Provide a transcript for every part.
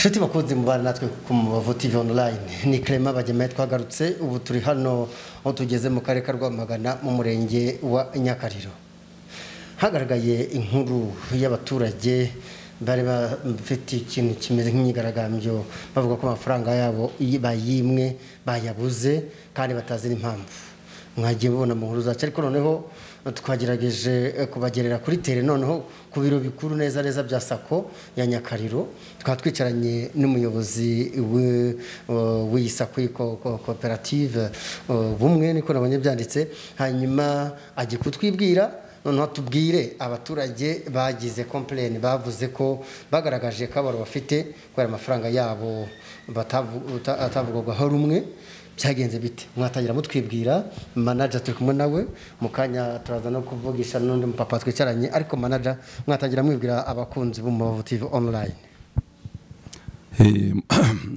Shiti bakunze mubana natwe ku Mubavu TV online ni Clement Bagemaye twagarutse ubu turi hano aho tugeze mu karere ka Rwamagana mu murenge wa Nyakariro. Hagaragaye inkuru y'abaturage bari bafite ikintu kimeze nk'imyigaragambyo bavuga ko amafaranga yabo bayimwe bayabuze kandi batazi n'impamvu. Mwagiye mubona mu nkuru zacu ariko noneho twagerageje kubagerera kuri tere noneho ku biro bikuru neza bya Sako ya Nyakariro twatwicaranye n'umuyobozi w'Isako cooperative bumwe niko nabonye byanditse hanyuma agiye kutwibwira noneho tubwire abaturage bagize complain bavuze ko bagaragaje kabaro bafite kwera amafaranga yabo atavugwaho rumwe byagenze bite mwatangira mutwibwira manager turi kumwe nawe mukanya turaza no kuvugisha n'undi mupapa twicaranye ariko manager mwatangira mwibwira abakunzi bu Mubavu TV online.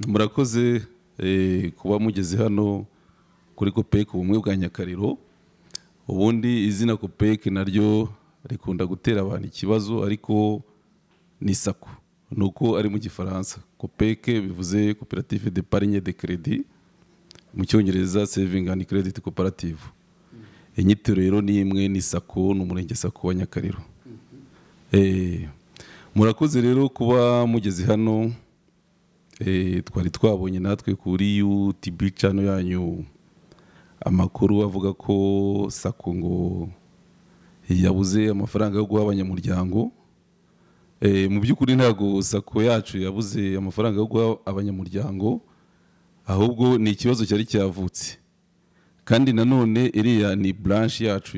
Murakoze kuba mugeze hano kuri Copec ubumwe bwa Nyakariro. Ubundi izina Copec naryo rikunda gutera abantu ikibazo ariko ni Sako nuko ari mu gifaransa. Copec bivuze coopérative d'épargne de crédit mu cyongereza saving and credit cooperative. Inyito rero ni imwe ni Sako n'umurenge Sako wa Nyakariro. Murakoze rero kuba mugeze hano twari twabonye natwe kuri YouTube channel yanyu amakuru avuga ko Sako ngo yabuze amafaranga yo guha abanyamuryango. Mu by'ukuri ntago Sako yacu yabuze amafaranga yo guha abanyamuryango ahubwo ni ikibazo cyari cyavutse kandi nanone iriya ni branch yacu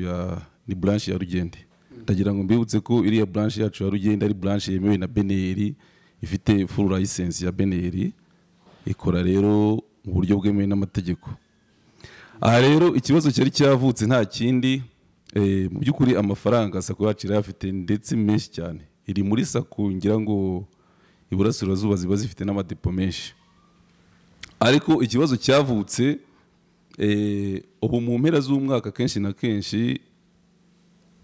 ni branch ya Rugende. Ndagira ngo mbibutse ko iriya branch yacu ya Rugende ari branch yemewe na BNR ifite full license ya BNR ikora rero mu buryo bwemewe n'amategeko. Aha rero ikibazo cyari cyavutse nta kindi mu by'ukuri amafaranga Sako yacu irafite ndetse menshi cyane iri muri Sako ngira ngo iburasirazuba ziba zifite n'amadepo menshi. Ariko ikibazo cyavutse ubu mu mpera z'umwaka kenshi na kenshi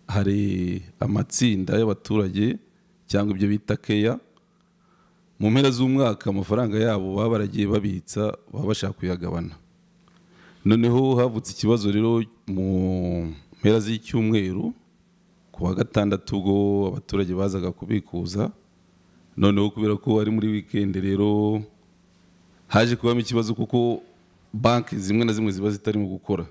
hari amatsinda y'abaturage cyangwa ibyo bita keya mu mpera z'umwaka amafaranga yabo baba baragiye babitsa baba bashaka kuyagabana. Noneho havutse ikibazo rero mu mpera z'icyumweru ku wa gatandatu ubwo abaturage bazaga kubikuza noneho kubera ko ari muri weekend rero haje kubamo ikibazo kuko banki zimwe na zimwe ziba zitarimo gukora.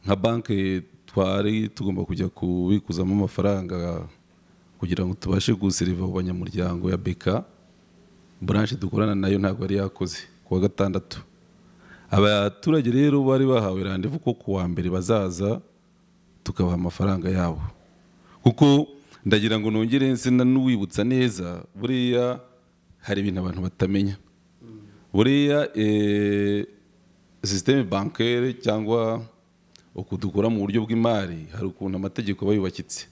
Nka banki twari tugomba kujya kubikuzamo amafaranga kugira ngo tubashe guseriva abanyamuryango ya BK branch dukorana nayo ntabwo ari yakoze ku wa gatandatu. Abaturage rero bari bahawe rendezvous ko ku wa mbere bazaza tukabaha amafaranga yabo kuko ndagira ngo nongere nsena n'uwibutsa neza buriya hari ibintu abantu batamenya. Buriya systeme bancaire cyangwa ukudukora mu buryo bw'imari hari ukuntu amategeko bayubakitse.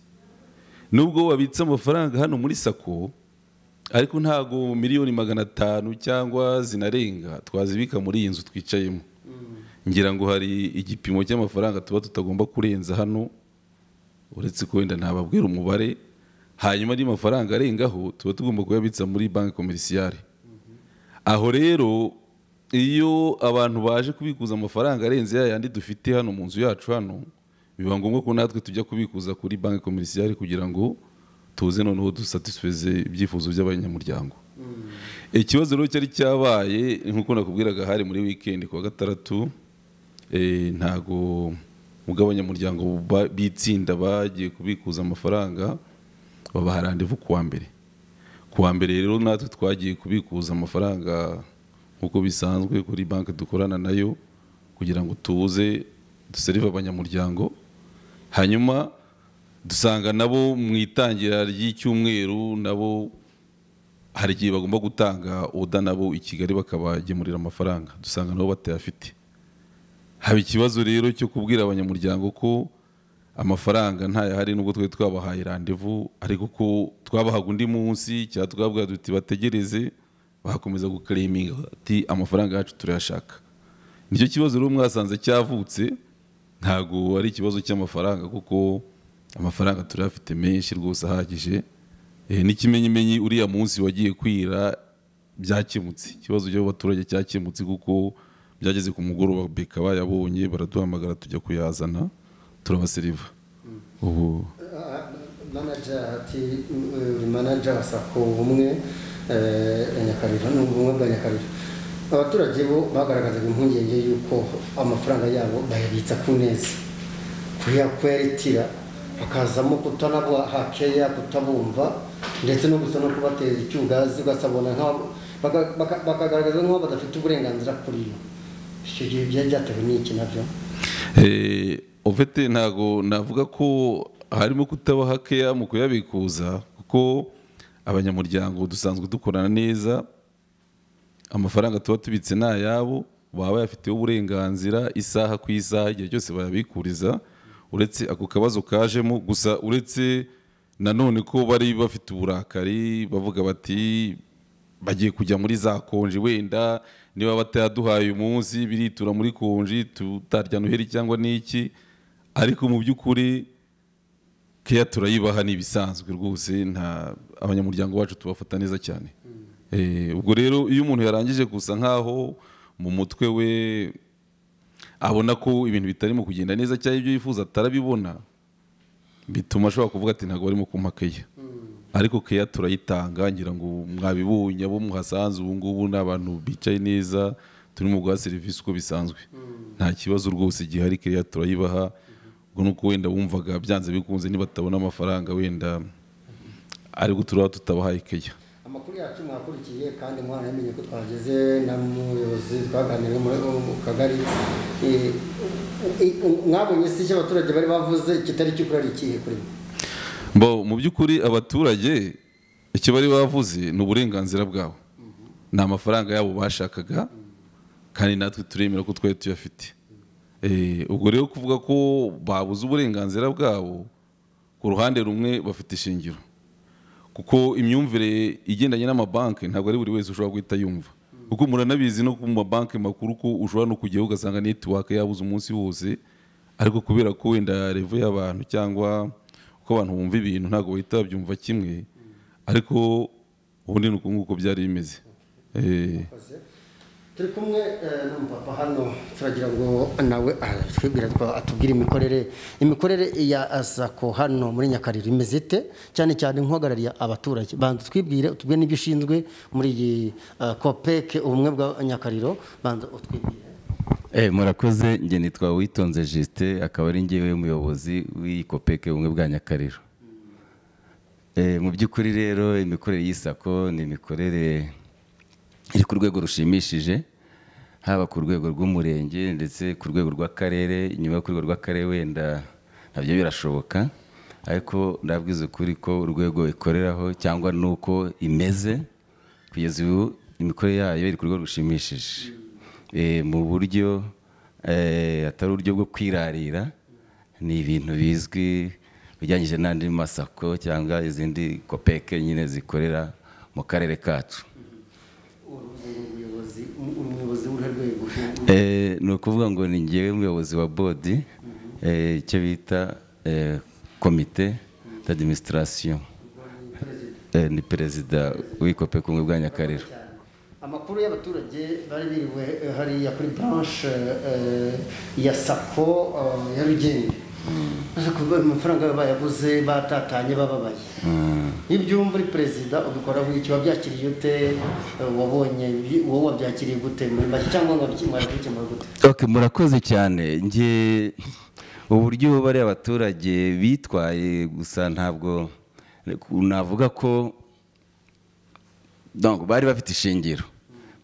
Nubwo wabitsa amafaranga hano muri Sako ariko ntago miliyoni 500 cyangwa zinarenga twazibika muri iyi nzu twicayemo. Ngira ngo hari igipimo cy'amafaranga tuba tutagomba kurenza hano uretse ko wenda ntababwira umubare hanyuma ari amafaranga arengaho tuba tugomba kuyabitsa muri banki commerciale. Aho rero iyo abantu baje kubikuza amafaranga arenze yandi dufite hano mu nzu yacu hano biba ngombwa ko natwe tujya kubikuza kuri banki commerciale kugira ngo tuze noneho dusatisfeze ibyifuzo by'abanyamuryango. Ikibazo rero cyari cyabaye nkuko nakubwiraga hari muri weekend ku wa gatandatu ntago mugabanyamuryango bitsinda bagiye kubikuza amafaranga babaha rendezvous ku wa mbere. Ku wa mbere rero natwe twagiye kubikuza amafaranga nkuko bisanzwe kuri banki dukorana nayo kugira ngo tuze duserive abanyamuryango. Hanyuma dusanga nabo mu itangira ry'icyumweru nabo hari igihe bagomba gutanga oda nabo i Kigali bakabagemurira amafaranga dusanga nabo batayafite. Haba ikibazo rero cyo kubwira abanyamuryango ko amafaranga ntayahari nubwo twe twabahaye rendezvous ariko ko twabahaga undi munsi cyangwa twabwira duti bategereze bakomeza guclaiminga ati amafaranga yacu turayashaka. Nicyo kibazo rero mwasanze cyavutse ntago ari ikibazo cy'amafaranga kuko amafaranga turafite menshi rwose ahagije. N'ikimenyimenyi uriya munsi wagiye kwira byakemutse, ikibazo cy'abaturage cyakemutse kuko byageze ku mugoroba beka bayabonye baraduhamagara tujya kuyazana turabaseriva. Ubu manager wa Sako ubumwe Nyakariro n'ubumwe bwa Nyakariro, abaturage bo bagaragazaga impungenge y'uko amafaranga yabo bayabitsa ku neza, kuyakwetira bakazamo kutanabwa hakeya, kutabumva ndetse no gusa no kubateza icyugazi ugasabona bakagaragaza nk'aho badafite uburenganzira kuri yo. Icyo gihe byatewe n'iki nabyo? Ofete ntago navuga ko harimo kutaba hakeya mu kuyabikuza, kuko abanyamuryango dusanzwe dukorana neza, amafaranga tuba tubitse n'ayabo, baba bayafiteho uburenganzira isaha ku isaha, igihe cyose bayabikuriza, uretse ako kabazo kajemo gusa, uretse nanone ko bari bafite uburakari bavuga bati bagiye kujya muri za konji, wenda niba batayaduhaye umunsi biritura muri konji tutarya Noheli cyangwa n'iki, ariko mu by'ukuri keya turayibaha n'ibisanzwe rwose, nta abanyamuryango bacu tubafata neza cyane. Ubwo rero iyo umuntu yarangije gusa nkaho mu mutwe we abona ko ibintu bitarimo kugenda neza cyangwa ibyo yifuza atarabibona, bituma ashobora kuvuga ati ntabwo barimo kumpa keya. Ariko keya turayitanga, ngira ngo mwabibonye abo muhasanze ubu ngubu n'abantu bicaye neza, turimo guha serivisi uko bisanzwe, nta kibazo rwose gihari, keya turayibaha. Ubwo nuko wenda wumvaga byanze bikunze nibatabona amafaranga wenda ariko turaba tutabahaye keya. Amakuru yacu mwakurikiye kandi mwaramenye ko twageze na muyobozi twaganiriye mu kagari, mwabonye se icyo abaturage bari bavuze kitari cyo kuri ikihe kuri mu by'ukuri abaturage icyo bari bavuze ni uburenganzira bwabo, ni amafaranga yabo bashakaga kandi natwe turemera ko twari tuyafite. Ubwo rero kuvuga ko babuze uburenganzira bwabo, ku ruhande rumwe bafite ishingiro, kuko imyumvire igendanye n'amabanki ntabwo ari buri wese ushobora guhita yumva, kuko muranabizi no ku mabanki makuru ko ushobora no kujyaho ugasanga network yabuze umunsi wose, ariko kubera ko wenda revo y'abantu cyangwa uko abantu bumva ibintu ntabwo bahita babyumva kimwe, ariko ubundi ni uko nguko byari bimeze. Turi kumwe n'umupapa hano, turagira ngo nawe atubwire imikorere ya Sako hano muri Nyakariro imeze ite, cyane cyane nk'uhagarariye abaturage. Banza utubwire n'ibyo ushinzwe muri iyi Copec ubumwe bwa Nyakariro, banza utwibwire. Murakoze, njye nitwa Witonze Justin, akaba ari njyewe umuyobozi w'iyi Copec ubumwe bwa Nyakariro. Mu by'ukuri rero imikorere y'Isako ni imikorere iri ku rwego rushimishije, haba ku rwego rw'umurenge ndetse ku rwego rw'akarere. Nyuma yo ku rwego rw'akarere wenda nabyo birashoboka, ariko ndabwiza ukuri ko urwego ikoreraho cyangwa nuko imeze kugeza ubu imikorere yayo iri ku rwego rushimishije, mu buryo atari uburyo bwo kwirarira, ni ibintu bizwi bijyanyije n'andi masako cyangwa izindi Copec nyine zikorera mu karere kacu. Ni ukuvuga ngo ni njyewe umuyobozi wa bodi, icyo bita komite d'administration, ni perezida w'iyi Copec ubumwe bwa Nyakariro. Amakuru y'abaturage bari biriwe hariya kuri branche ya Sako ya Rugenge, amafaranga bayabuze batatanye bababaye. Ibyo muri perezida ubikora w'iki, wabyakiriye ute? Wabonye wowe wabyakiriye gute muri make cyangwa mwabikemura gute? Okay, murakoze cyane. Nge uburyo bari abaturage bitwaye gusa ntabwo navuga ko donc bari bafite ishingiro,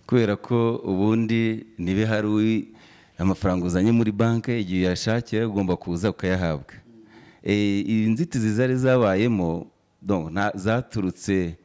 kubera ko ubundi nibe hari amafaranga uzanye muri banki, igihe yashakira ugomba kuza ukayahabwa. Inzitizi zari zabayemo zaturutse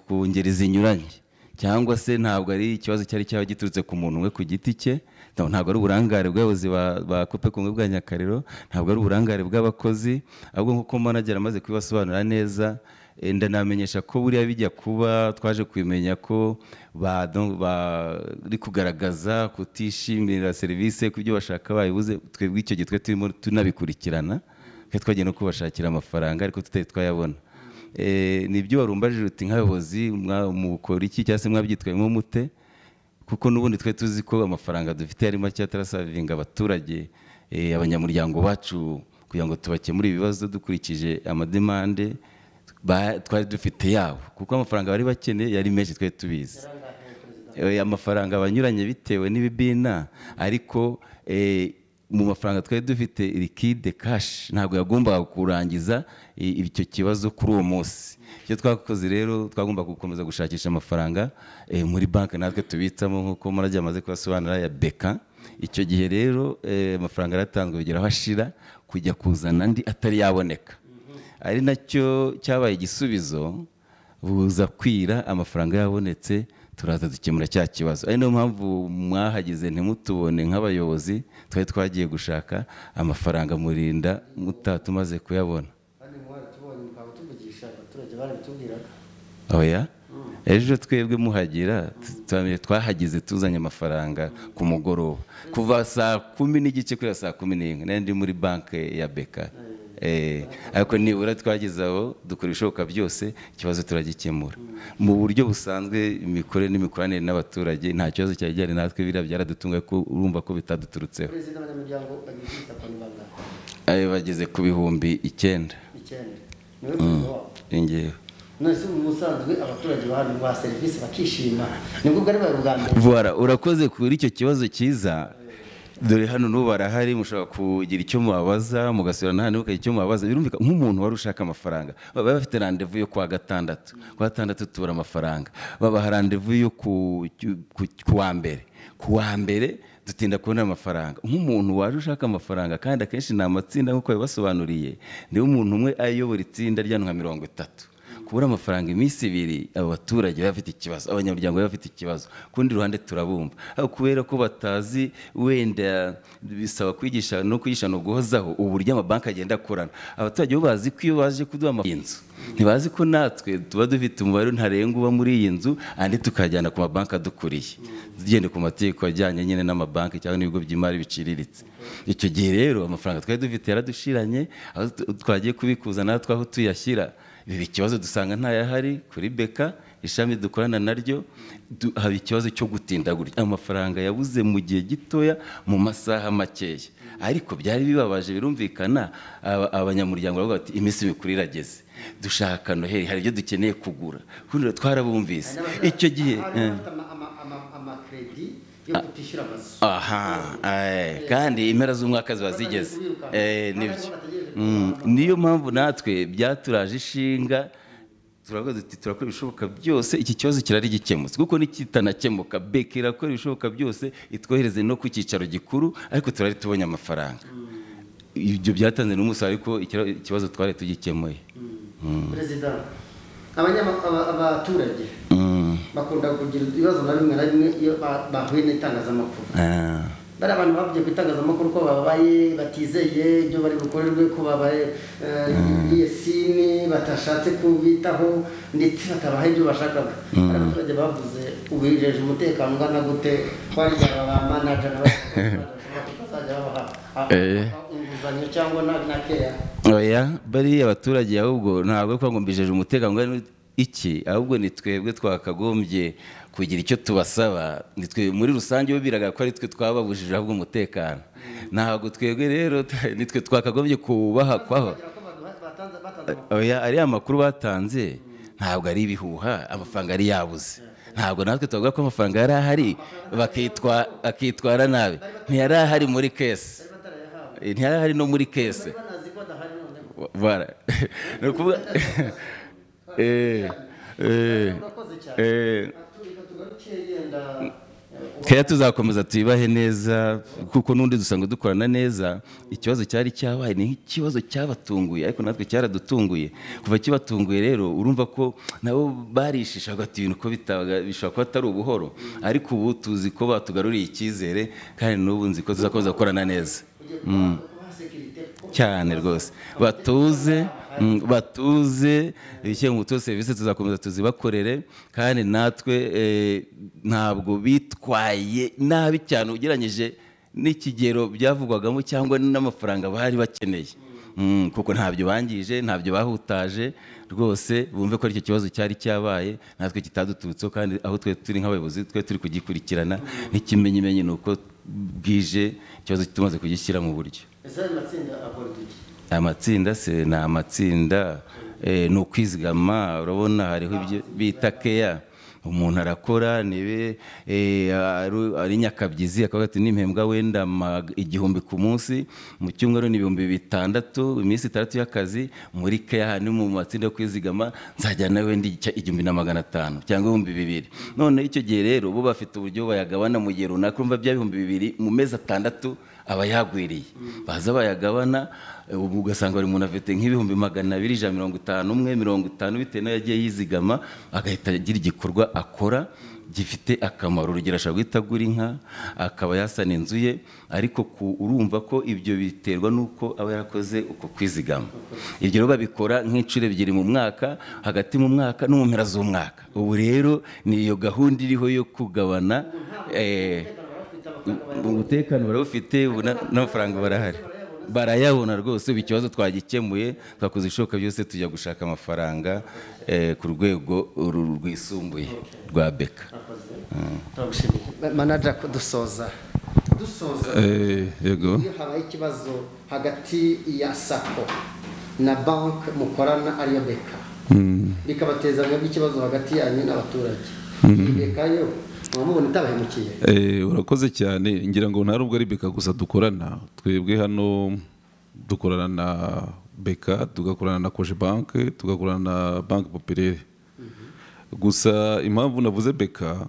ku ngeri zinyuranye, cyangwa se ntabwo ari ikibazo cyari cyaba giturutse ku muntu umwe ku giti cye, ntabwo ari uburangare bw'abayobozi ba Copec ubumwe bwa Nyakariro, ntabwo ari uburangare bw'abakozi, ahubwo nk'uko manager amaze kubibasobanura neza, ndanamenyesha ko buriya bijya kuba twaje kubimenya ko bari kugaragaza kutishimira serivisi ku byo bashaka bayibuze. Twebwe icyo gihe turimo tunabikurikirana, twagiye no kubashakira amafaranga ariko tutari twayabona. nibyo warumbajije uti nk'abayobozi mukora iki cyangwa se mwabyitwayemo mute, kuko n'ubundi twe tuzi ko amafaranga dufite ari make atarasavinga abaturage abanyamuryango bacu kugira ngo tubakemure ibibazo dukurikije amademande twari dufite yabo, kuko amafaranga bari bakeneye yari menshi, twe tubizi amafaranga abanyuranye bitewe n'ibibina, ariko mu mafaranga twari dufite liquide cash ntabwo yagombaga kurangiza icyo kibazo kuri uwo munsi. Icyo twakoze rero twagomba gukomeza gushakisha amafaranga muri banki natwe tubitsamo nk'uko murajya amaze kubasobanura ya beka. Icyo gihe rero amafaranga yaratanzwe bigeraho ashira kujya kuzana andi atari yaboneka, ari nacyo cyabaye igisubizo. Buza kwira amafaranga yabonetse turaza dukemura cya kibazo. Ari niyo mpamvu mwahagize ntimutubone nk'abayobozi, twari twagiye gushaka amafaranga murinda mutatumaze kuyabona. Oya, ejo twebwe muhagira twahagize tuzanye amafaranga ku mugoroba kuva saa 10:30 kuri saa 11 nari muri banki ya beka. Ariko nibura twageze aho dukora ibishoboka byose ikibazo turagikemura mu buryo busanzwe. Imikorere n'imikoranire n'abaturage nta kibazo cyajyanye natwe, biriya byaradutunga ko urumva ko bitaduturutseho. Bageze ku bihumbi 9. Ingewe nose umusanzwe abaturage bahano ba service bakishima, nibwo bwari barugambye. Voilà, urakoze kuri icyo kibazo cyiza. Dore hano n'ubu barahari, mushobora kugira icyo mubabaza mugasubira n'ahandi mukagira icyo mubabaza. Birumvika nk'umuntu wari ushaka amafaranga, baba bafite rendez-vous yo kwa gatandatu tubura amafaranga, baba rendez-vous yo kuwa mbere dutinda kubona amafaranga. Nk'umuntu waje ushaka amafaranga, kandi akenshi ni amatsinda nk'uko yabasobanuriye, niwe umuntu umwe ayobora itsinda rya nka 30. Kubura amafaranga iminsi 2, abo baturage bafite ikibazo, abanyamuryango bafite ikibazo. Kundi ruhande turabumva, kubera ko batazi wenda bisaba kwigisha no guhozaho uburyo amabanki agenda akorana. Abaturage bo bazi ko iyo baje kuduha amafaranga ntibazi ko natwe tuba dufite umubare ntarenga uba muri iyi nzu, andi tukajyana ku mabanki adukuriye, tugende ku mategeko ajyanye nyine n'amabanki cyangwa n'ibigo by'imari biciriritse. Icyo gihe rero amafaranga twari dufite yaradushiranye, aho twagiye kubikuza natwe aho tuyashyira biba ikibazo, dusanga ntayahari kuri beka ishami dukorana naryo. Haba ikibazo cyo gutinda gutya, amafaranga yabuze mu gihe gitoya mu masaha makeya. Ariko byari bibabaje, birumvikana abanyamuryango baravuga bati iminsi mikuru irageze, dushaka Noheli, hari ibyo dukeneye kugura. Kundi twarabumvise icyo gihe kandi impera z'umwaka ziba zigeze. Nibyo niyo mpamvu natwe byaturaje ishinga, turavuga duti turakora ibishoboka byose iki kibazo kirari gikemutse, kuko nikitanakemuka beka irakora ibishoboka byose itwohereze no ku cyicaro gikuru, ariko turari tubonye amafaranga. Ibyo byatanze n'umusaruro, ariko ikibazo twari tugikemuye. Perezida, abaturage bakunda kugira ibibazo na bimwe iyo bahuye n'itangazamakuru. Bari abantu bavuye ku itangazamakuru ko babaye batizeye ibyo bari gukorerwe, ko babaye yesini batashatse kubitaho ndetse batabaha ibyo bashakaga. Abaturage bavuze ubijeje umutekano ungana gute, twari aba manager n'abazajya babaha inguzanyo cyangwa na keya? Oya, bari abaturage ahubwo ntabwo ko ngombijeje umutekano ungana iki, ahubwo ni twebwe twakagombye kugira icyo tubasaba. Nitwe muri rusange biraga ko ari twe twababujije ahubwo umutekano, ntabwo twebwe rero nitwe twakagombye kubaha kwaho. Oya, ari amakuru batanze ntabwo ari ibihuha, amafaranga ari yabuze. Ntabwo natwe tuvuga ko amafaranga yari ahari akitwara nabi. Ntiyari ahari muri kese, ntiyari ahari no muri kese. Voilà. Kaya tuzakomeza tuyibahe neza, kuko n'undi dusanga dukorana neza. Ikibazo cyari cyabaye ni ikibazo cyabatunguye, ariko natwe cyaradutunguye. Kuva kibatunguye rero urumva ko nabo barishishaga ati ibintu ko bishobora kuba atari ubuhoro, ariko ubu tuzi ko batugaruriye icyizere, kandi n'ubu nzi ko tuzakomeza gukorana neza cyane rwose. Batuze ibishyira mu tuzo serivisi tuzakomeza tuzibakorere, kandi natwe ntabwo bitwaye nabi cyane ugereranyije n'ikigero byavugwagamo cyangwa n'amafaranga bari bakeneye. kuko ntabyo bangije, ntabyo bahutaje rwose, bumve ko aricyo kibazo cyari cyabaye natwe kitaduturutseho, kandi aho twe turi nk'abayobozi twe turi kugikurikirana n'ikimenyimenyi ni uko bwije ikibazo tumaze kugishyira mu buryo. Amatsinda se ni amatsinda ni ukwizigama, urabona hariho ibyo bita keya, umuntu arakora nibe ari nyakabyizi akavuga ati nimpembwa wenda 1000 ku munsi, mu cyumweru ni 6,000, iminsi 3 y'akazi muri keya ni mu matsinda yo kwizigama nzajyana wenda 1,500 cyangwa 2,000. none icyo gihe rero bo bafite uburyo bayagabana mu gihe runaka, urumva bya 2,000 mu mezi 6 aba yagwiriye, baza bayagabana, ugasanga buri muntu afite nk'ibihumbi 250, umwe 50 bitewe n'ayo yagiye yizigama, agahita agira igikorwa akora gifite akamaro. Urugero ashobora guhita agura inka, akaba yasana inzu ye, ariko urumva ko ibyo biterwa n'uko aba yarakoze uko kwizigama. Ibyo rero babikora nk'inshuro 2 mu mwaka, hagati mu mwaka no mu mpera z'umwaka. Ubu rero ni iyo gahunda iriho yo kugabana, umutekano barawufite, n'amafaranga barahari, barayabona rwose. Ubu ikibazo twagikemuye, twakoze ishoboka byose tujya gushaka amafaranga ku rwego rwisumbuye rwa beka. Manager, dusoza yego, iyo habaye ikibazo hagati ya sako na banki mukorana ariyo beka, bikabateza ikibazo hagati yanyu n'abaturage, beka yo mubona itabahemukiye? Urakoze cyane. Ngira ngo nta rubwo ari beka gusa dukorana, twebwe hano dukorana na beka, tugakorana na Koje banke, tugakorana na banki populaire. Gusa impamvu navuze beka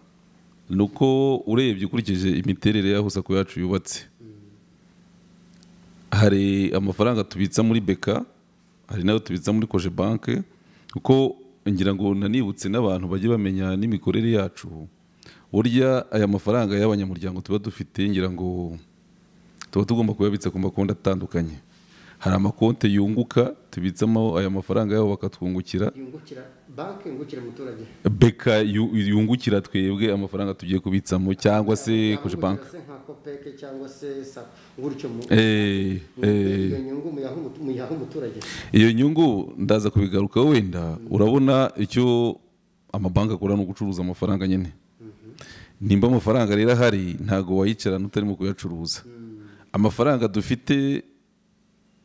nuko urebye ukurikije imiterere y'aho sako yacu yubatse, hari amafaranga tubitsa muri beka, hari nayo tubitsa muri Koje banke, kuko ngira ngo nanibutse n'abantu bajye bamenya n'imikorere yacu. Burya aya mafaranga y'abanyamuryango tuba dufite, ngira ngo tuba tugomba kuyabitsa ku makonti atandukanye. Hari amakonti yunguka tubitsamo aya mafaranga yabo bakatwungukira, banki yungukira umuturage, beka yungukira twebwe amafaranga tugiye kubitsamo, cyangwa se Koje banke cyangwa se gutyo. Iyo nyungu ndaza kubigarukaho wenda. Urabona icyo amabanki akora ni ugucuruza amafaranga nyine. Nimba amafaranga rero ahari, ntago wayicarana utarimo kuyacuruza. Amafaranga dufite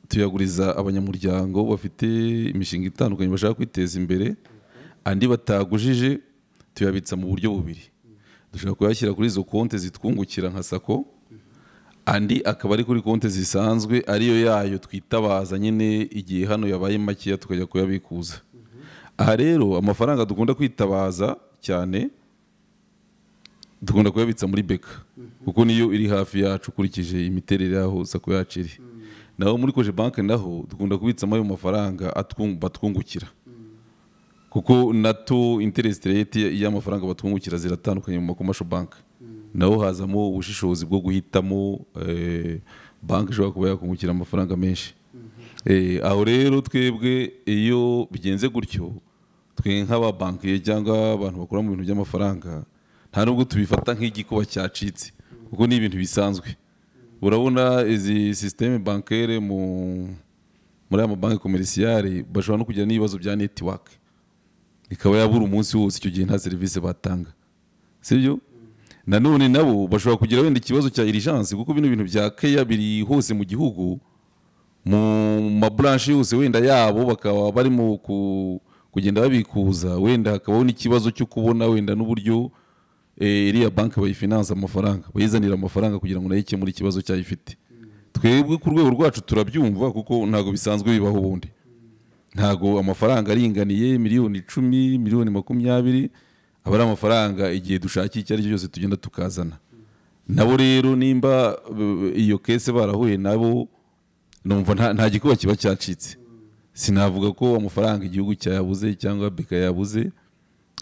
tuyaguriza abanyamuryango bafite imishinga itandukanye bashaka kwiteza imbere, andi batagujije tuyabitsa mu buryo bubiri. Dushaka kuyashyira kuri izo konti zitwungukira nka sako, andi akaba ari kuri konti zisanzwe ariyo yayo twitabaza nyine igihe hano yabaye makeya tukajya kuyabikuza. Aha rero amafaranga dukunda kwitabaza cyane dukunda kuyabitsa muri beka, kuko niyo iri hafi yacu ukurikije imiterere yaho sako yacu iri. Naho muri Koje banke naho dukunda kubitsamo ayo mafaranga batwungukira, kuko nato interest rate y'amafaranga batwungukira ziratandukanye mu makomasho bank. Naho hazamo ubushishozi bwo guhitamo banki ishobora kuba yakungukira amafaranga menshi. Aho rero twebwe iyo bigenze gutyo, twe nk'aba banki cyangwa abantu bakora mu bintu by'amafaranga, nta nubwo tubifata nk'igikuba cyacitse, kuko ni ibintu bisanzwe. Urabona izi systeme bancaire muri aya mabanki komerisiyari bashobora no kugira n'ibibazo bya network, ikaba yabura umunsi wose, icyo gihe nta serivisi batanga, sibyo? Nanone nabo bashobora kugira wenda ikibazo cya urgence, kuko bino bintu bya keya biri hose mu gihugu, mu mabranche yose wenda yabo, bakaba barimo kugenda babikuza, wenda hakabaho n'ikibazo cyo kubona wenda n'uburyo iriya banki bayifinansa amafaranga, bayizanira amafaranga kugira ngo nayo ikemure ikibazo cyayifite. Twebwe ku rwego rwacu turabyumva, kuko ntago bisanzwe bibaho ubundi. Ntago amafaranga aringaniye miliyoni 10, miliyoni 20 aba ari amafaranga igihe dushakiye icyo ari cyo cyose tugenda tukazana. Nabo rero nimba iyo kese barahuye nabo, numva nta gikuba kiba cyacitse. Sinavuga ko amafaranga igihugu cyayabuze cyangwa beka yabuze,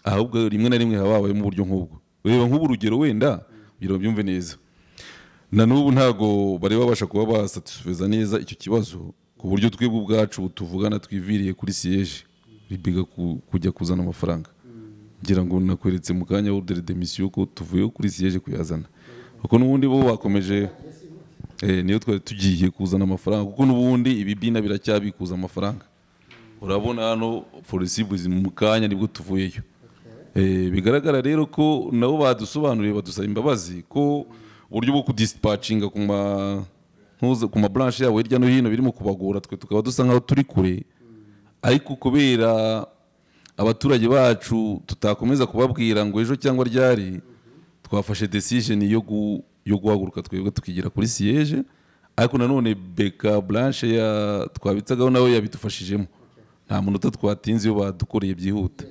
ahubwo rimwe na rimwe habaye mu buryo nk'ubwo. Ureba nk'ubu urugero wenda kugira ngo byumve neza, na n'ubu ntago bari babasha kuba basatisfeza neza icyo kibazo, ku buryo twebwe ubwacu tuvugana twiviriye kuri siège biga kujya kuzana amafaranga. Ngira ngo nakweretse mu kanya ordre de mission ko tuvuye kuri siège kuyazana, kuko n'ubundi bo bakomeje niyo twari tugiye kuzana amafaranga kuko n'ubundi ibibina biracyabikuza amafaranga. Urabona hano forisibuzi mu kanya nibwo tuvuyeyo. Bigaragara rero ko nabo badusobanuriye badusaba imbabazi ko uburyo bwo kudispatchinga ku ma branch yabo hirya no hino birimo kubagora, twe tukaba dusa nkaho turi kure, ariko kubera abaturage bacu tutakomeza kubabwira ngo ejo cyangwa ryari, twafashe decision yo guhaguruka twebwe tukigira kuri siège, ariko nanone beka branch ya twabitsagaho nawe yabidufashijemo, nta munota twatinze iyo badukoreye byihuta.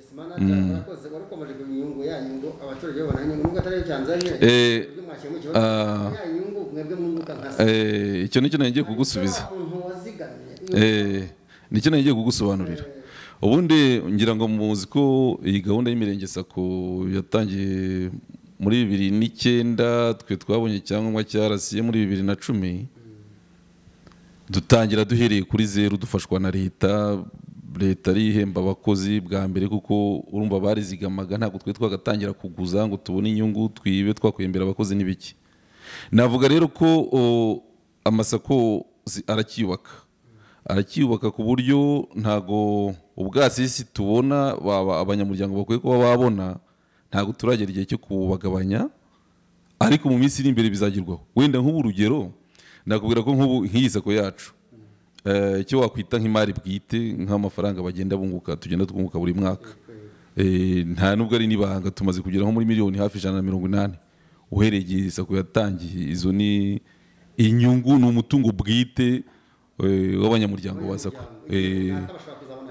Icyo nicyo nagiye kugusubiza, nicyo nagiye kugusobanurira. Ubundi ngira ngo muzi ko iyi gahunda y'imirenge sako yatangiye muri 2009, twe twabonye icyangombwa cyarasiye muri 2010, dutangira duhereye kuri zero dufashwa na leta ari ihemba abakozi bwa mbere, kuko urumva barizigamaga, ntabwo twe twagatangira kuguza ngo tubone inyungu twibe twakwembera abakozi n'ibiki. Navuga rero ko amasako aracyubaka ku buryo ntago ubwasisi tubona abanyamuryango bakwiye kuba babona, ntago turagera igihe cyo kubagabanya, ariko mu minsi iri imbere bizagerwaho. Wenda nk'ubu urugero nakubwira ko nk'iyi sako yacu icyo wakwita nk'imari bwite, nk'amafaranga bagenda bunguka, tugenda twunguka buri mwaka, nta nubwo ari n'ibanga, tumaze kugera nko muri miliyoni hafi 180 uhereye igihe sako yatangiye. Izo ni inyungu, ni umutungo bwite w'abanyamuryango ba sako.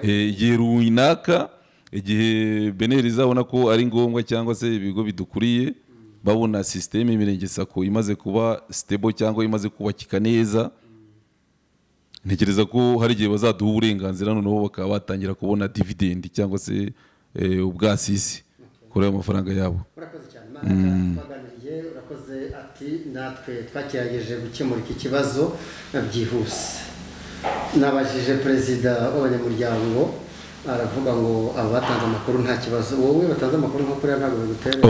Igihe runaka, igihe beneri izabona ko ari ngombwa cyangwa se ibigo bidukuriye babona systeme y'imirenge sako imaze kuba stable cyangwa imaze kubakika neza, ntekereza ko hari igihe bazaduha uburenganzira noneho bakaba batangira kubona dividend cyangwa se ubwasisi kuri ayo mafaranga yabo. Urakoze cyane twaganiriye, urakoze. Ati natwe twakirageje gukemura iki kibazo byihuse. Nabajije perezida w'abanyamuryango aravuga ngo abatanze amakuru nta kibazo. Wowe batanze amakuru nko kuri ntabwo bigutere?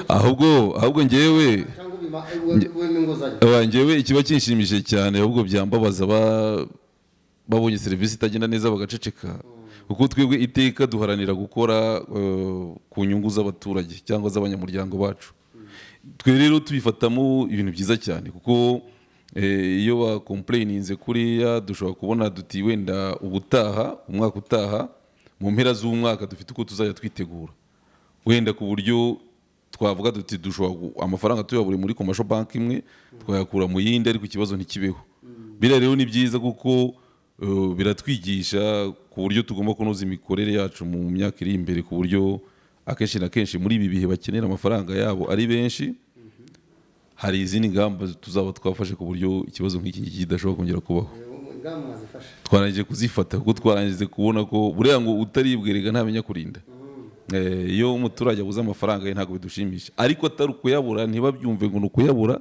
Ahubwo ngewe ikiba kinshimishije cyane, ahubwo byambabaza babonye serivisi itagenda neza bagaceceka, kuko twebwe iteka duharanira gukora ku nyungu z'abaturage cyangwa z'abanyamuryango bacu. Twe rero tubifatamo ibintu byiza cyane, kuko iyo bakomplaininze kuriya dushobora kubona duti wenda umwaka utaha mu mpera z'umwaka dufite uko tuzajya twitegura, wenda ku buryo twavuga duti dushobora amafaranga tuyabure muri commercial bank imwe twayakura mu yindi, ariko ikibazo ntikibeho. Bira rero ni byiza kuko biratwigisha ku buryo tugomba kunoza imikorere yacu mu myaka iri imbere, ku buryo akenshi na kenshi muri ibi bihe bakenera amafaranga yabo ari benshi, hari izindi ngamba tuzaba twafashe ku buryo ikibazo nk'iki kidashobora kongera kubaho. Twarangije kuzifata kuko twarangije kubona ko buriya ngo utaribwerega ntamenya kurinda. Iyo umuturage abuze amafaranga ye ntabwo bidushimisha, ariko atari ukuyabura, ntibabyumve ngo ni ukuyabura,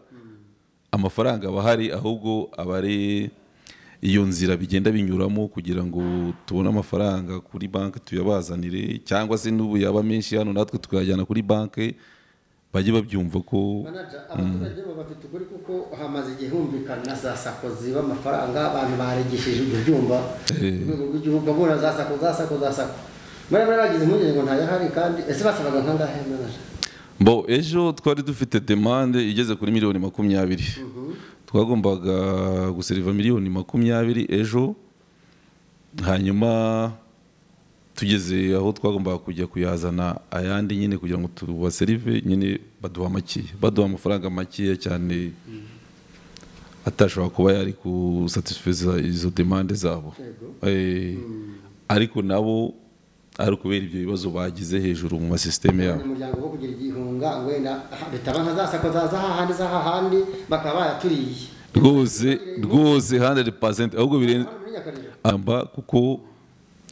amafaranga aba ahari, ahubwo aba ari iyo nzira bigenda binyuramo kugira ngo tubone amafaranga kuri banki tuyabazanire, cyangwa se n'ubu yaba menshi hano natwe tukayajyana kuri banki, bajye babyumva ko abaturage bafite ukuri, kuko hamaze igihe humvikana za sako ziba amafaranga, abantu baregishije ibyo byumba urwego rw'igihugu, abona za sako bari bagize impungenge ngo ntayahari, kandi ese basabaga nkangahe manager? Ejo twari dufite demande igeze kuri miliyoni 20, twagombaga guseriva miliyoni 20 ejo, hanyuma tugeze aho twagombaga kujya kuyazana ayandi nyine kugira ngo tubaserive nyine baduha amafaranga makeya cyane, atashobora kuba yari kusatisfeza izo demande zabo, ariko nabo ari kubera ibyo bibazo bagize hejuru mu masysteme yabo. Umuryango wo kugira igihunga wenda bitaba nka za sako za hahandi bakaba bayaturiye rwose 100%, ahubwo birenze amba, kuko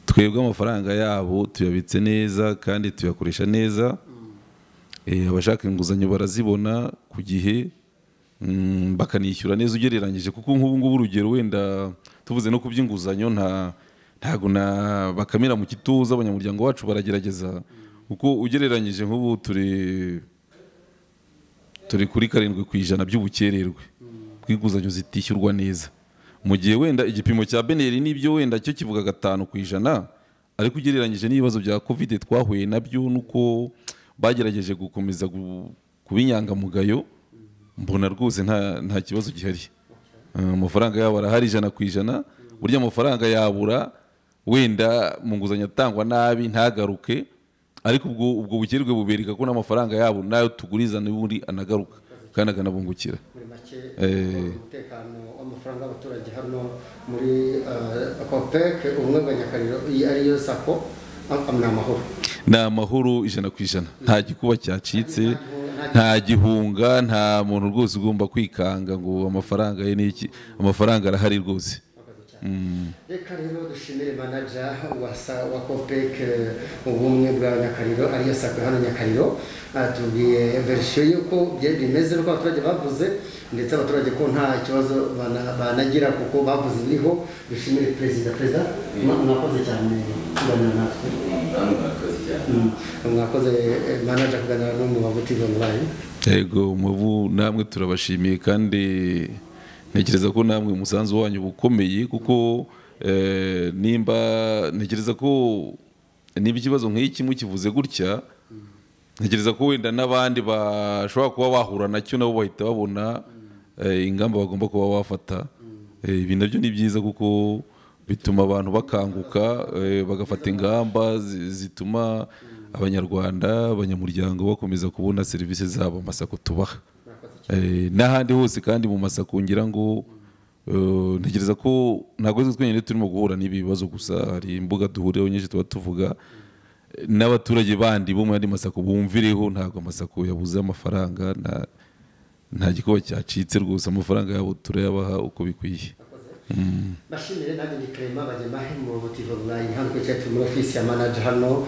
twebwe amafaranga yabo tuyabitse neza kandi tuyakoresha neza. Abashaka inguzanyo barazibona ku gihe, bakanishyura neza ugereranyije, kuko nk'ubu ngubu urugero wenda tuvuze no ku by'inguzanyo ntago bakamira mu kituza, abanyamuryango bacu baragerageza, kuko ugereranyije nk'ubu turi kuri 7% by'ubukererwe inguzanyo zitishyurwa neza, mu gihe wenda igipimo cya beneri n'ibyo wenda cyo kivuga 5%, ariko ugereranyije n'ibibazo bya covid twahuye nabyo nuko bagerageje gukomeza kuba inyangamugayo, mbona rwose nta kibazo gihari. Amafaranga yabo arahari 100%, burya amafaranga yabura wenda mu nguzanyo atangwa nabi ntagaruke, ariko ubwo bukerwe bubereka ko n'amafaranga yabo nayo tuguriza n'ubundi anagaruka kandi akanabungukira. muri make umutekano w'amafaranga y'abaturage hano muri COPEC ubumwe bwa Nyakariro ariyo sako ni amahoro. Ni amahoro 100%, nta gikuba cyacitse, nta gihunga, nta muntu rwose ugomba kwikanga ngo amafaranga ye n'iki, amafaranga arahari rwose. Reka rero dushimire manager wa COPEC ubumwe bwa Nyakariro ariyo sako hano Nyakariro, atubwiye version yuko bimeze uko abaturage bavuze, ndetse abaturage ko nta kibazo banagira kuko bavuze biriho. Dushimire perezida mwakoze cyane kuganira natwe. Mwakoze manager kuganira n'Umubavu TV online. Yego Umubavu namwe turabashimiye, kandi ntekereza ko namwe umusanzu wanyu bukomeye, kuko nimba ntekereza ko niba ikibazo nk'iki mukivuze gutya, ntekereza ko wenda n'abandi bashobora kuba bahura nacyo nabo bahita babona ingamba bagomba kuba bafata. Ibi nabyo ni byiza kuko bituma abantu bakanguka, bagafata ingamba zituma abanyarwanda abanyamuryango bakomeza kubona serivisi zabo amasako tubaha n'ahandi hose. Kandi mu masako ngira ngo ntekereza ko ntabwo twenyine turimo guhura n'ibi bibazo gusa, hari imbuga duhuriyeho nyinshi tuba tuvuga n'abaturage bandi bo mu yandi masako bumvireho, ntabwo amasako yabuze amafaranga, nta gikuba cyacitse rwose, amafaranga yabo turayabaha uko bikwiye. Bashimire nanjye ni Clement Bagemahe mu TV online hano kuri chat muri office ya manager hano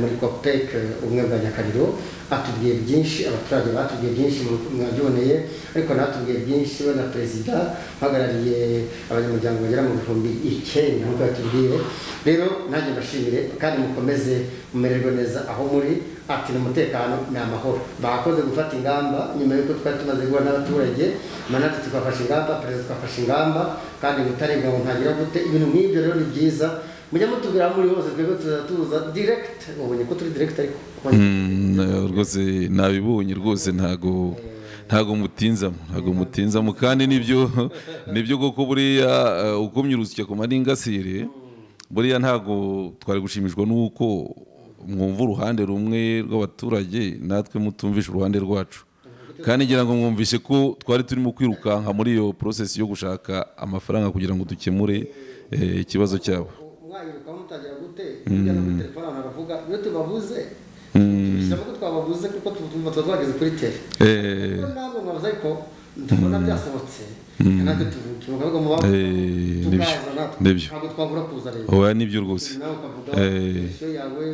muri COPEC ubumwe bwa Nyakariro. Atubwiye byinshi, abaturage batubwiye byinshi mwabyoneye, ariko natubwiye byinshi we na perezida uhagarariye abanyamuryango bagera mu 9,000 nk'uko yatubwiye. Rero nanjye bashimire kandi mukomeze mumererwe neza aho muri. Ati n'umutekano ni amahoro, bakoze gufata ingamba nyuma yuko twari tumaze guhura n'abaturage, manager tukafasha ingamba, perezida tukafasha ingamba, kandi gutarenga ngo ntagira gute. Ibintu nk'ibyo rero ni byiza, mujya mutubwira muri hose twebwe tuzatuza direct. Ubonye ko turi direct ariko rwose nabibonye rwose, ntago mutinzamo kandi nibyo koko buriya ukomye urusya ku maningasire, buriya ntago twari gushimishwa nuko mwumva uruhande rumwe rw'abaturage natwe mutumvisha uruhande rwacu, kandi ngira ngo mwumvishe ko twari turimo kwirukanka muri iyo process yo gushaka amafaranga kugira ngo dukemure ikibazo cyabo. Mwayiruka mutagira gute kujya no telefone baravuga iyo tubavuze bisaba ko twabavuze kuko tumva twageze kuri tele ntabwo mwavuze ko ndabona byasohotse kandi tuvuga mu babo ntabwo twabura kuza rero. Oya nibyo rwose, yawe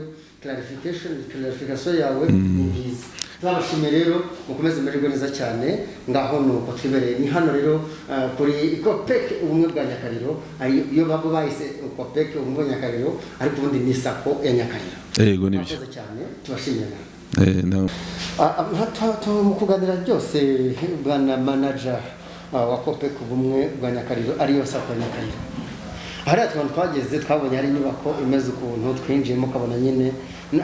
clarification yawe ni byiza. Zabashimye rero mukomeze mererwe neza cyane ngaho nuko twibereye ni hano rero kuri COPEC ubumwe bwa Nyakariro, iyo babo bahise COPEC ubumwe bwa Nyakariro, ariko ubundi ni sako ya Nyakariro. Yego nibyo cyane, tubashimye mu kuganira byose bwana manager wa COPEC ubumwe bwa Nyakariro ariyo sako ya Nyakariro. Hari abantu twageze twabonye hari inyubako imeze ukuntu twinjiyemo kabona nyine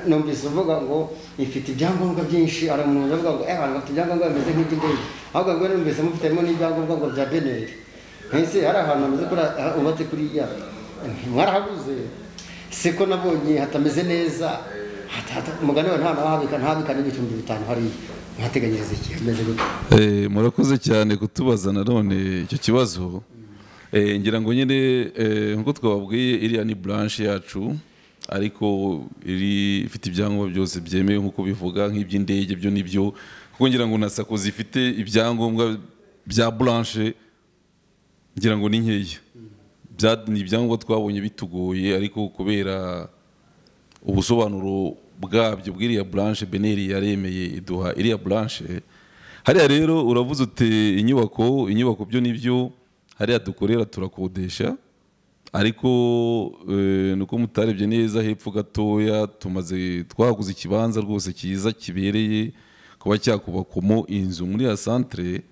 numvise uvuga ngo ifite ibyangombwa byinshi, ari umuntu uvuga ngo abantu bafite ibyangombwa bimeze nk'iby'indege, ahubwo ngo numvise mufitemo n'ibyangombwa ngo bya beneri. Ese hari ahantu hameze kuri ubatse kuri ya mwarahaguze siko nabonye hatameze neza, umugani wa ntabika n'ibicumbi 5 hari nkateganyiriza iki ameze gute? Murakoze cyane kutubaza nanone icyo kibazo. Ngira ngo nyine nkuko twababwiye iriya ni branche yacu, ariko ifite ibyangombwa byose byemewe nkuko bivuga nk'iby'indege byo nibyo, kuko ngira ngo na sako zifite ibyangombwa bya branche ngira ngo ni nkeya. Ni ibyangombwa twabonye bitugoye, ariko kubera ubusobanuro bwabyo bw'iriya branche beneri yaremeye iduha iriya branche. Hariya rero uravuze uti inyubako byo nibyo hariya dukorera turakodesha, ariko nuko mutarebye neza hepfo gatoya twaguze ikibanza rwose cyiza kibereye kuba cyakubakwamo inzu muri ya centre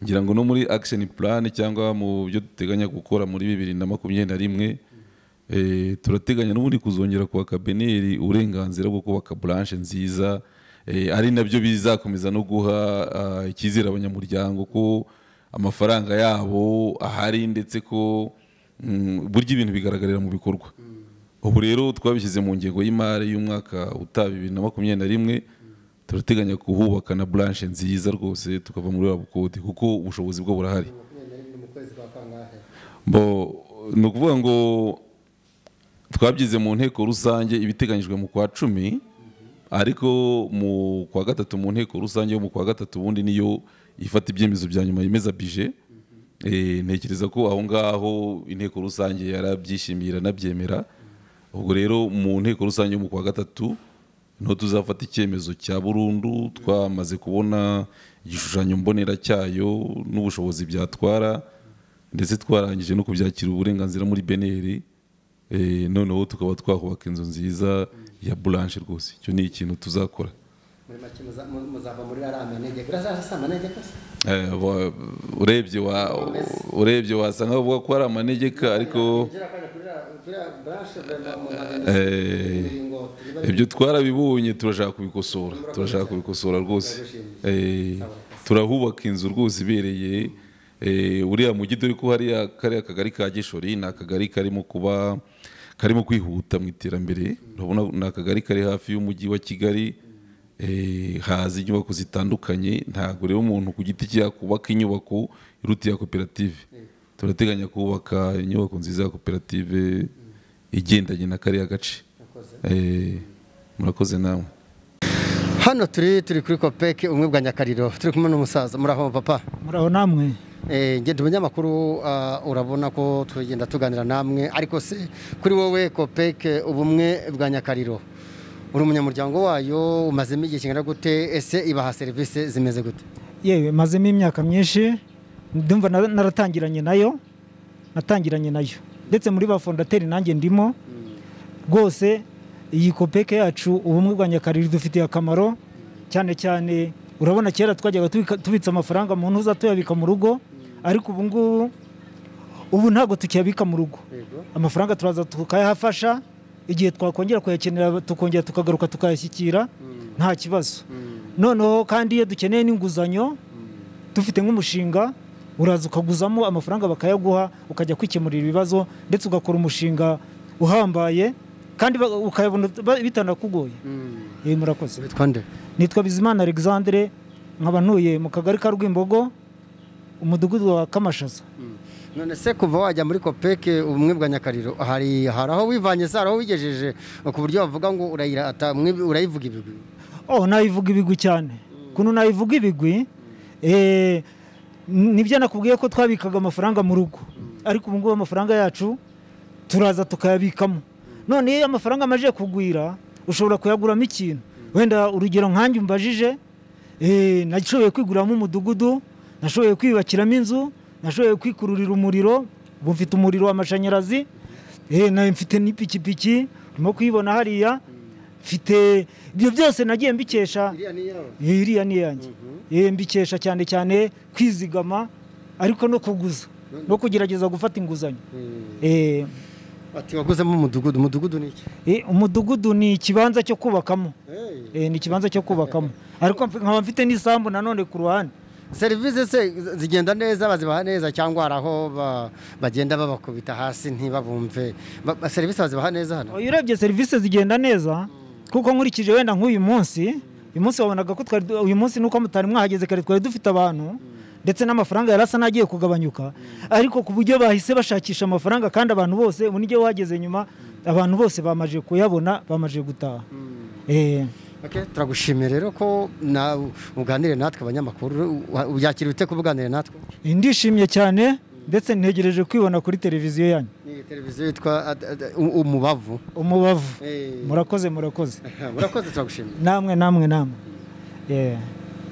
ngira ngo no muri action plan cyangwa mu byo duteganya gukora muri 2021 turateganya n'ubundi kuzongera kubaka beneri uburenganzira bwo kubaka branche nziza, ari nabyo bizakomeza no guha icyizere abanyamuryango ko amafaranga yabo ahari, ndetse ko burya ibintu bigaragarira mu bikorwa. Ubu rero twabishyize mu ngengo y'imari y'umwaka utaha 2021, turateganya kuhubaka na branche nziza rwose tukava muri Bukode kuko ubushobozi bwo burahari. Ni ukuvuga ngo twabyize mu nteko rusange ibiteganyijwe mu kwa 10, ariko mu kwa 3 mu nteko rusange yo mu kwa 3 ubundi niyo ifata ibyemezo bya nyuma yemeza budget. Ntekereza ko aho ngaho inteko rusange yarabyishimira nabyemera. Ubwo rero mu nteko rusange yo mu kwa 3 no tuzafata icyemezo cya burundu, twamaze kubona igishushanyo mbonera cyayo n'ubushobozi byatwara, ndetse twarangije no kubyakira uburenganzira muri beneri. Noneho tukaba twahubaka inzu nziza ya branche rwose. Icyo ni ikintu tuzakora. Muri make muzava muri amanege graza amanegeka. Urebye wasanga bavuga ko ari amanegeka, ariko ibyo twarabibonye, turashaka kubikosora rwose. Turahubaka inzu rwose ibereye. Uriya mujyi dore ko hari kariya kagari ka Gishori, ni akagari karimo kwihuta mu iterambere. Urabona ni akagari kari hafi y'umujyi wa Kigali, haza inyubako zitandukanye. Ntabwo rero umuntu ku giti cye yakubaka inyubako iruta ya koperative. Turateganya kubaka inyubako nziza ya koperative igendanye na kariya gace. Murakoze namwe. Hano turi kuri Kopeke umwe bwa Nyakariro, turi kumwe n'umusaza. Muraho papa? Muraho namwe. Ngende umunyamakuru, urabona ko tugenda tuganira namwe, ariko se kuri wowe Kopeke ubumwe bwa Nyakariro uri umunyamuryango wayo, umazemo igihe kingana gute? Ese ibaha serivisi zimeze gute? Yewe mazemo imyaka myinshi, ndumva natangiranye nayo, ndetse muri ba fondateri nanjye ndimo. Rwose iyi Kopeke yacu ubumwe bwa Nyakariro dufitiye akamaro cyane cyane. Urabona kera twajyaga tubitsa amafaranga mu ntuza tuyabika mu rugo, ariko ubu ntago tukiyabika mu rugo. Amafaranga turaza tukayahafasha, igihe twakongera kuyakenera tukongera tukagaruka tukayashyikira nta kibazo. Noneho kandi iyo dukeneye n'inguzanyo, dufite nk'umushinga, uraza ukaguzamo amafaranga bakayaguha, ukajya kwikemurira ibibazo, ndetse ugakora umushinga uhambaye kandi ukayabona bitanakugoye. Murakoze. Nitwa Bizimana Alexandre, nkaba ntuye mu kagari ka Rwimbogo, umudugudu wa Kamashaza. None se kuva wajya muri Kopeke ubumwe bwa Nyakariro hari aho wivanye se, aho wigejeje ku buryo bavuga ngo urayivuga ibigwi? Nayivuga ibigwi cyane. Kuno nayivuga ibigwi, nibyo nakubwiye ko twabikaga amafaranga mu rugo, ariko ubu ngubu amafaranga yacu turaza tukayabikamo. None iyo amafaranga amaje kugwira, ushobora kuyaguramo ikintu. Wenda urugero nkanjye umbajije, nashoboye kwiguramo umudugudu, nashoboye kwiyubakiramo inzu, nashoboye kwikururira umuriro. Ubu mfite umuriro w'amashanyarazi, mfite n'ipikipiki urimo kuyibona hariya. Mfite ibyo byose nagiye mbikesha, iriya ni yanjye. Mbikesha cyane cyane kwizigama, ariko no kuguza no kugerageza gufata inguzanyo. Ati waguzemo umudugudu ni iki? Umudugudu ni ikibanza cyo kubakamo. Ni ikibanza cyo kubakamo, ariko nkaba mfite n'isambu nanone ku ruhande. Serivisi se zigenda neza, bazibaha neza cyangwa araho bagenda babakubita hasi ntibabumve? Serivisi bazibaha neza hano? Urebye serivisi zigenda neza, kuko nkurikije wenda nk'uyu munsi wabonaga ko uyu munsi nuko mutari mwahageze kare twari dufite abantu, ndetse n'amafaranga yarasa nagiye kugabanyuka, ariko ku buryo bahise bashakisha amafaranga, kandi abantu bose ubu n'igihe wageze nyuma abantu bose bamaje kuyabona, bamaje gutaha. Turagushimiye rero ko uganire natwe abanyamakuru. Ubyakira ute kubuganire natwe? Ndishimye cyane, ndetse ntegereje kwibona kuri televiziyo yanyu. Ni televiziyo yitwa Umubavu. Murakoze. Murakoze, turagushimiye. Namwe.